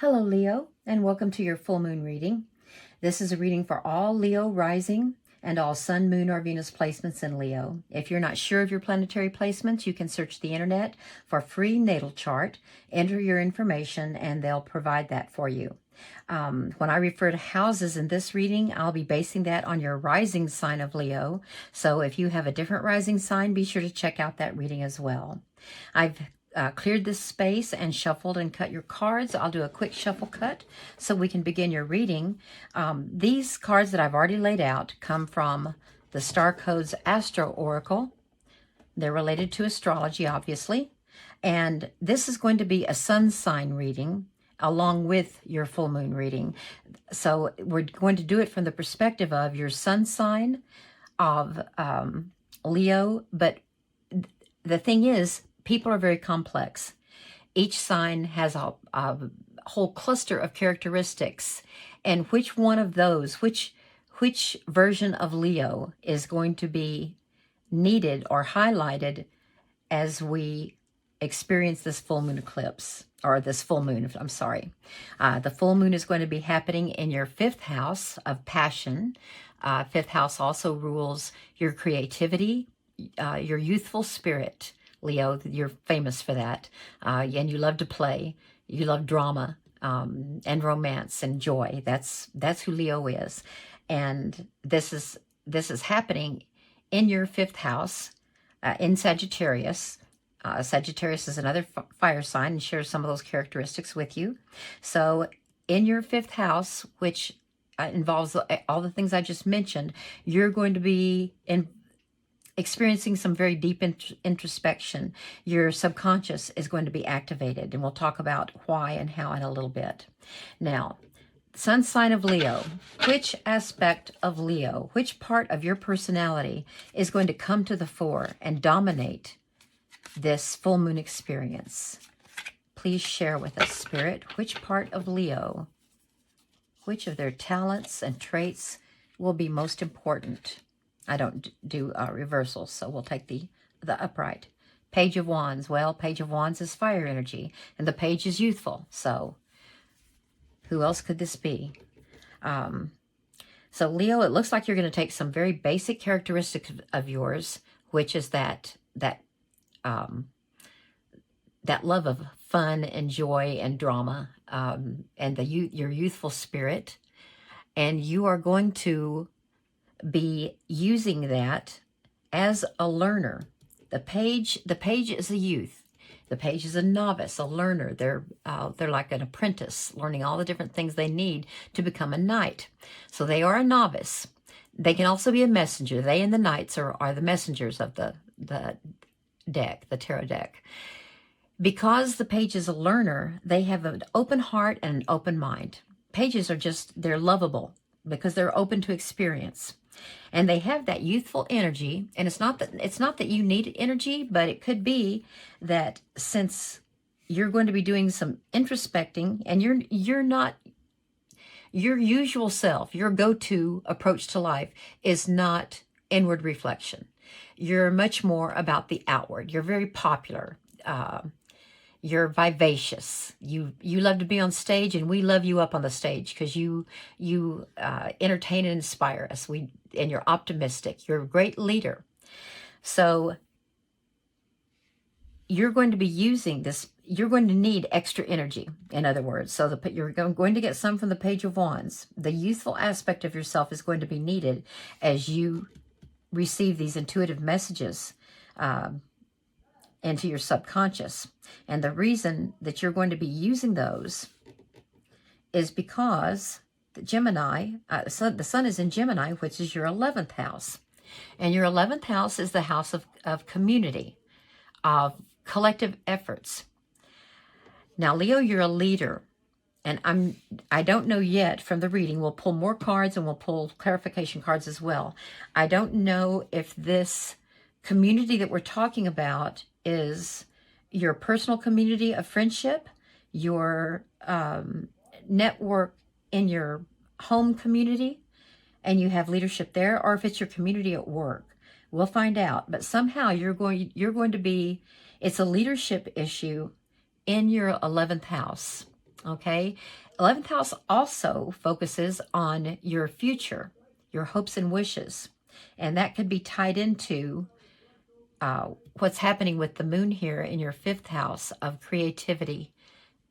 Hello, Leo, and welcome to your full moon reading. This is a reading for all Leo rising and all sun, moon, or Venus placements in Leo. If you're not sure of your planetary placements, you can search the internet for a free natal chart, enter your information, and they'll provide that for you. When I refer to houses in this reading, I'll be basing that on your rising sign of Leo. So if you have a different rising sign, be sure to check out that reading as well. I've cleared this space and shuffled and cut your cards. I'll do a quick shuffle cut so we can begin your reading. These cards that I've already laid out come from the Star Codes Astro Oracle. They're related to astrology, obviously. And this is going to be a sun sign reading along with your full moon reading. So we're going to do it from the perspective of your sun sign of Leo. But the thing is, people are very complex. Each sign has a whole cluster of characteristics, and which one of those, which version of Leo is going to be needed or highlighted as we experience this full moon eclipse, or this full moon, I'm sorry. The full moon is going to be happening in your fifth house of passion. Fifth house also rules your creativity, your youthful spirit. Leo, you're famous for that. And you love to play. You love drama and romance and joy. That's who Leo is. And this is happening in your fifth house, in Sagittarius. Sagittarius is another fire sign and shares some of those characteristics with you. So in your fifth house, which involves all the things I just mentioned, you're going to be experiencing some very deep introspection. Your subconscious is going to be activated, and we'll talk about why and how in a little bit. Now, sun sign of Leo. Which aspect of Leo, which part of your personality is going to come to the fore and dominate this full moon experience? Please share with us, Spirit, which part of Leo, which of their talents and traits will be most important? I don't do reversals, so we'll take the upright. Page of Wands. Well, Page of Wands is fire energy, and the page is youthful. So who else could this be? So Leo, it looks like you're going to take some very basic characteristics of yours, which is that love of fun and joy and drama, and your youthful spirit, and you are going to be using that as a learner. The page is a youth. The page is a novice, a learner. They're like an apprentice, learning all the different things they need to become a knight. So they are a novice. They can also be a messenger. They and the knights are the messengers of the deck, the tarot deck. Because the page is a learner, they have an open heart and an open mind. Pages are they're lovable because they're open to experience. And they have that youthful energy, and it's not that you need energy, but it could be that since you're going to be doing some introspecting, and you're not your usual self, your go-to approach to life is not inward reflection. You're much more about the outward. You're very popular. You're vivacious. You love to be on stage, and we love you up on the stage because you entertain and inspire us. And you're optimistic. You're a great leader. So you're going to be using this. You're going to need extra energy, in other words. So you're going to get some from the Page of Wands. The youthful aspect of yourself is going to be needed as you receive these intuitive messages into your subconscious. And the reason that you're going to be using those is because the Gemini, the sun is in Gemini, which is your 11th house. And your 11th house is the house of community, of collective efforts. Now, Leo, you're a leader. And I don't know yet from the reading. We'll pull more cards and we'll pull clarification cards as well. I don't know if this community that we're talking about is your personal community of friendship, your network in your home community, and you have leadership there, or if it's your community at work. We'll find out. But somehow you're going to be, it's a leadership issue in your 11th house. Okay. 11th house also focuses on your future, your hopes and wishes. And that could be tied into what's happening with the moon here in your 5th house of creativity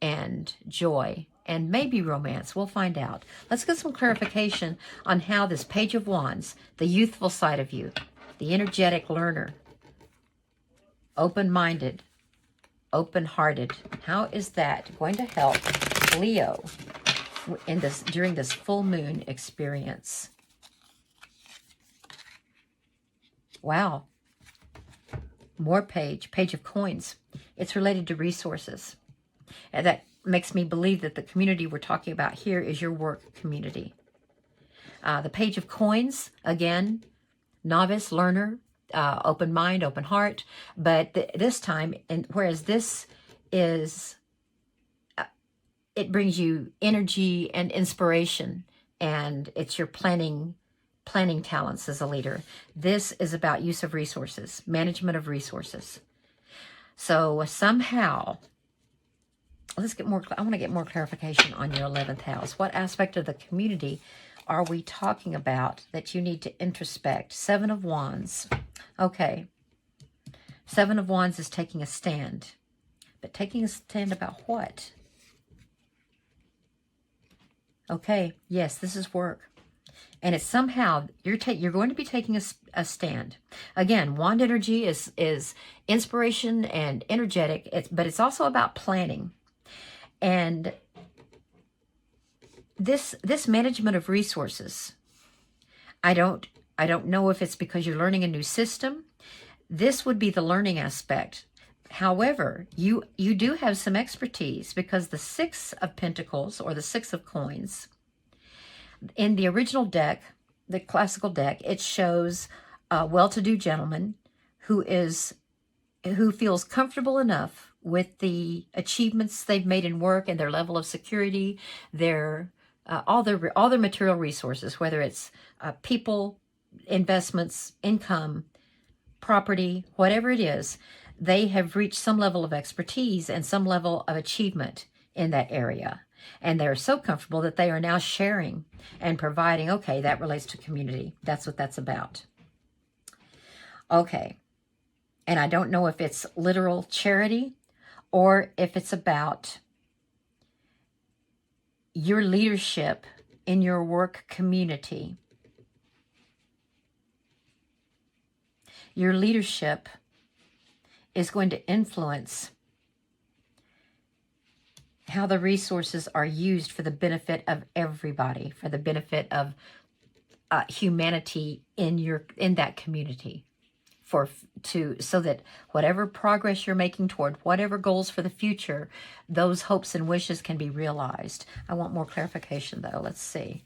and joy and maybe romance. We'll find out. Let's get some clarification on how this Page of Wands, the youthful side of you, the energetic learner, open-minded, open-hearted, how is that going to help Leo in this during this full moon experience? Wow. More Page of Coins. It's related to resources. And that makes me believe that the community we're talking about here is your work community. The Page of Coins, again, novice, learner, open mind, open heart. But this time, and whereas this is, it brings you energy and inspiration, and it's your planning talents as a leader. This is about use of resources, management of resources. So somehow, let's get more, I want to get more clarification on your 11th house. What aspect of the community are we talking about that you need to introspect? 7 of Wands. Okay. 7 of Wands is taking a stand. But taking a stand about what? Okay. Yes, this is work. And it's somehow, you're going to be taking a stand. Again, wand energy is inspiration and energetic, but it's also about planning. And this management of resources, I don't know if it's because you're learning a new system. This would be the learning aspect. However, you do have some expertise, because the 6 of Pentacles, or the 6 of Coins, in the original deck, the classical deck, it shows a well-to-do gentleman who feels comfortable enough with the achievements they've made in work and their level of security, their all their material resources, whether it's people, investments, income, property, whatever it is, they have reached some level of expertise and some level of achievement in that area. And they're so comfortable that they are now sharing and providing. Okay, that relates to community. That's what that's about. Okay. And I don't know if it's literal charity or if it's about your leadership in your work community. Your leadership is going to influence how the resources are used for the benefit of everybody, for the benefit of humanity in that community, so that whatever progress you're making toward whatever goals for the future, those hopes and wishes can be realized. I want more clarification though. Let's see.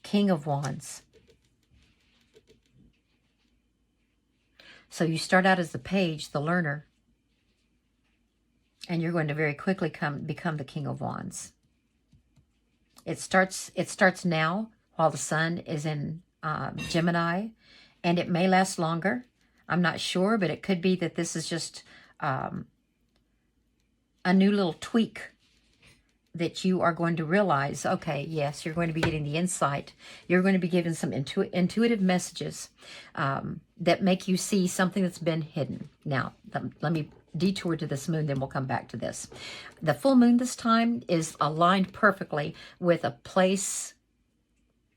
King of Wands. So you start out as the page, the learner, and you're going to very quickly become the King of Wands. It starts now while the sun is in Gemini, and it may last longer. I'm not sure, but it could be that this is just a new little tweak that you are going to realize. Okay, yes, you're going to be getting the insight. You're going to be given some intuitive messages that make you see something that's been hidden. Now, let me detour to this moon, then we'll come back to this. The full moon this time is aligned perfectly with a place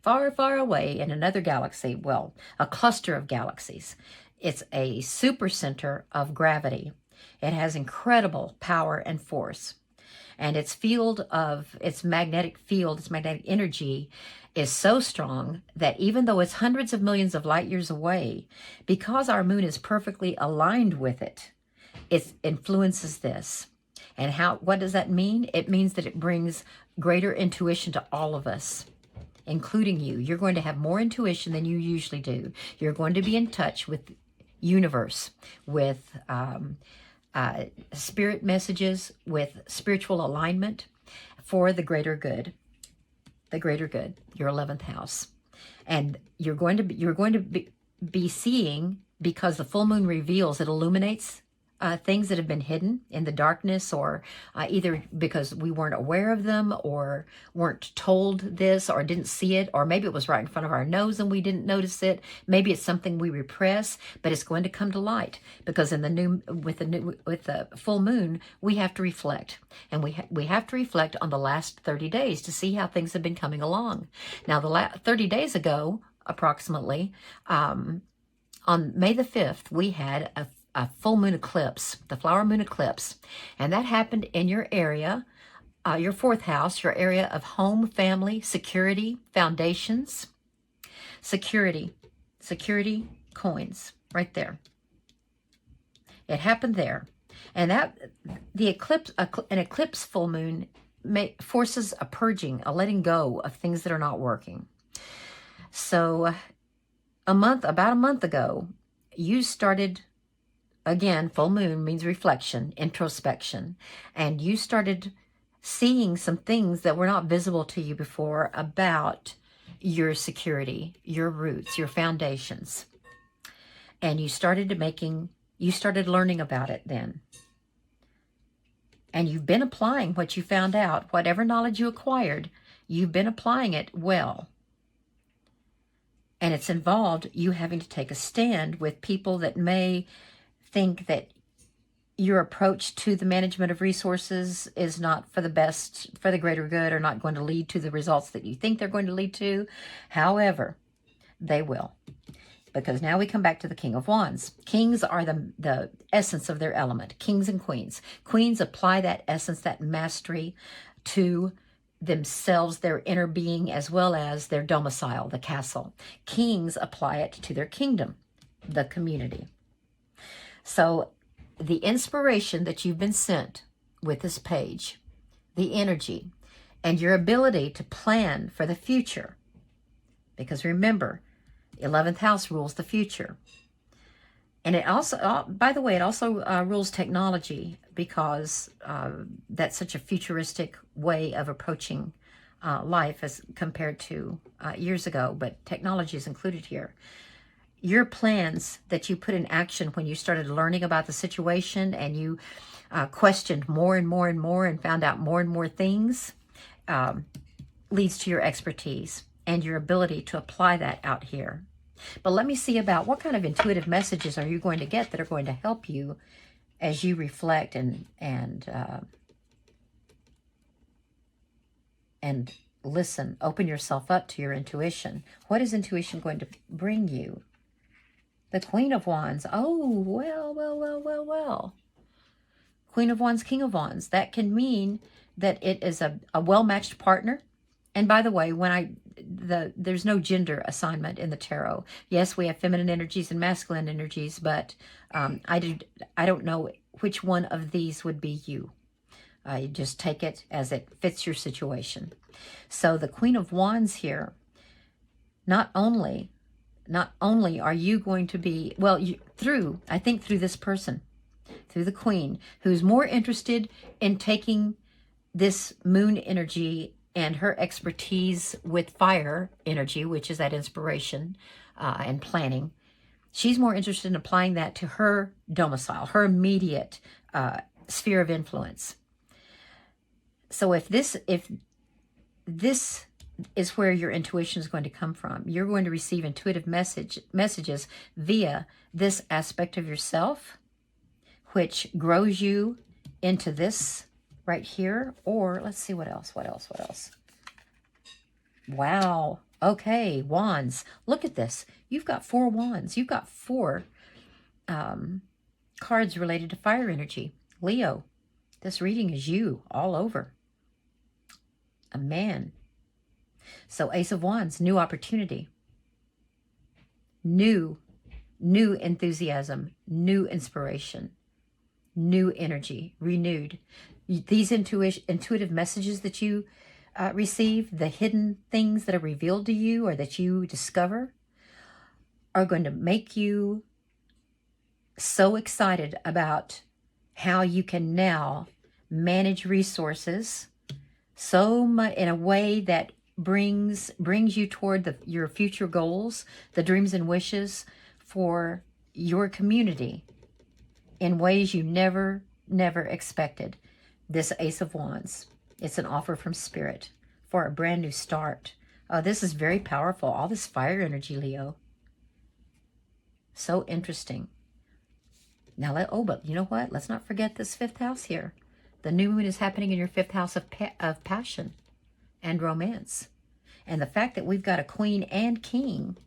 far, far away in another galaxy. Well, a cluster of galaxies. It's a super center of gravity. It has incredible power and force. And its magnetic field, its magnetic energy is so strong that even though it's hundreds of millions of light years away, because our moon is perfectly aligned with it, it influences this. And what does that mean? It means that it brings greater intuition to all of us, including you. You're going to have more intuition than you usually do. You're going to be in touch with universe, with spirit messages, with spiritual alignment for the greater good. The greater good, your 11th house. And you're going to be seeing, because the full moon reveals, it illuminates things that have been hidden in the darkness, or either because we weren't aware of them or weren't told this or didn't see it, or maybe it was right in front of our nose and we didn't notice it. Maybe it's something we repress, but it's going to come to light, because in with the full moon, we have to reflect, and we have to reflect on the last 30 days to see how things have been coming along. Now, the 30 days ago, approximately, on May the 5th, we had a full moon eclipse, the flower moon eclipse, and that happened in your area, your fourth house, your area of home, family, security, foundations, security coins, right there. It happened there, and that the eclipse, an eclipse full moon, forces a purging, a letting go of things that are not working. So, about a month ago, you started. Again, full moon means reflection, introspection. And you started seeing some things that were not visible to you before about your security, your roots, your foundations. And you started learning about it then. And you've been applying what you found out, whatever knowledge you acquired, you've been applying it well. And it's involved you having to take a stand with people that may think that your approach to the management of resources is not for the best, for the greater good, or not going to lead to the results that you think they're going to lead to. However, they will. Because now we come back to the King of Wands. Kings are the essence of their element. Kings and queens. Queens apply that essence, that mastery, to themselves, their inner being, as well as their domicile, the castle. Kings apply it to their kingdom, the community. So the inspiration that you've been sent with this page, the energy, and your ability to plan for the future, because remember, 11th house rules the future. And it also, by the way, it also rules technology, because that's such a futuristic way of approaching life as compared to years ago, but technology is included here. Your plans that you put in action when you started learning about the situation, and you questioned more and more and more and found out more and more things, leads to your expertise and your ability to apply that out here. But let me see about what kind of intuitive messages are you going to get that are going to help you as you reflect and listen. Open yourself up to your intuition. What is intuition going to bring you? The Queen of Wands. Oh, well. Queen of Wands, King of Wands. That can mean that it is a well-matched partner. And by the way, there's no gender assignment in the tarot. Yes, we have feminine energies and masculine energies, but I don't know which one of these would be you. You just take it as it fits your situation. So the Queen of Wands here, not only are you going to be, well, through this person, through the Queen, who's more interested in taking this moon energy and her expertise with fire energy, which is that inspiration and planning. She's more interested in applying that to her domicile, her immediate sphere of influence. So if this is where your intuition is going to come from, you're going to receive intuitive messages via this aspect of yourself, which grows you into this right here. Or let's see, what else? Wow. Okay, wands. Look at this. You've got 4 wands. You've got 4 cards related to fire energy. Leo, this reading is you all over. A man. So Ace of Wands, new opportunity. New enthusiasm, new inspiration, new energy, renewed. These intuitive messages that you receive, the hidden things that are revealed to you or that you discover, are going to make you so excited about how you can now manage resources so much in a way that brings you toward your future goals, the dreams and wishes for your community in ways you never expected. This Ace of Wands, it's an offer from Spirit for a brand new start. Oh, this is very powerful. All this fire energy, Leo. So interesting. Now, but you know what? Let's not forget this 5th house here. The new moon is happening in your 5th house of passion and romance. And the fact that we've got a Queen and King,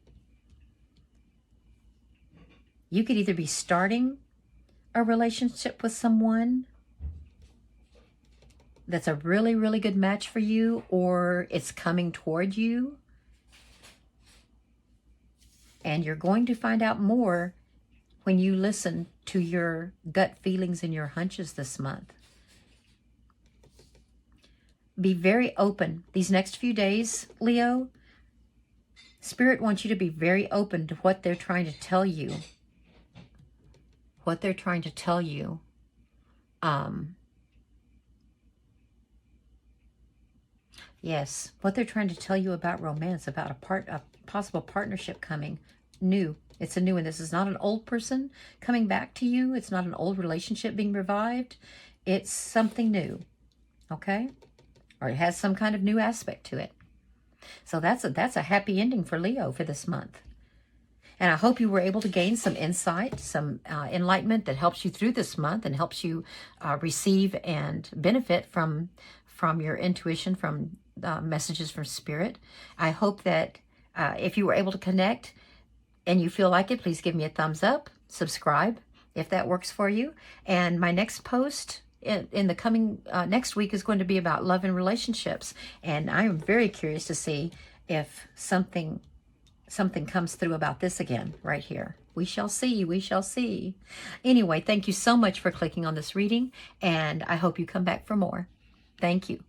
you could either be starting a relationship with someone that's a really, really good match for you, or it's coming toward you. And you're going to find out more when you listen to your gut feelings and your hunches this month. Be very open. These next few days, Leo, Spirit wants you to be very open to what they're trying to tell you. What they're trying to tell you. Yes, what they're trying to tell you about romance, about a possible partnership coming new. It's a new one. This is not an old person coming back to you. It's not an old relationship being revived. It's something new, okay? Or it has some kind of new aspect to it. So that's a happy ending for Leo for this month. And I hope you were able to gain some insight, some enlightenment that helps you through this month and helps you receive and benefit from your intuition, from messages from Spirit. I hope that if you were able to connect and you feel like it, please give me a thumbs up, subscribe if that works for you. And my next post in the coming next week is going to be about love and relationships. And I'm very curious to see if something comes through about this again right here. We shall see. We shall see. Anyway, thank you so much for clicking on this reading, and I hope you come back for more. Thank you.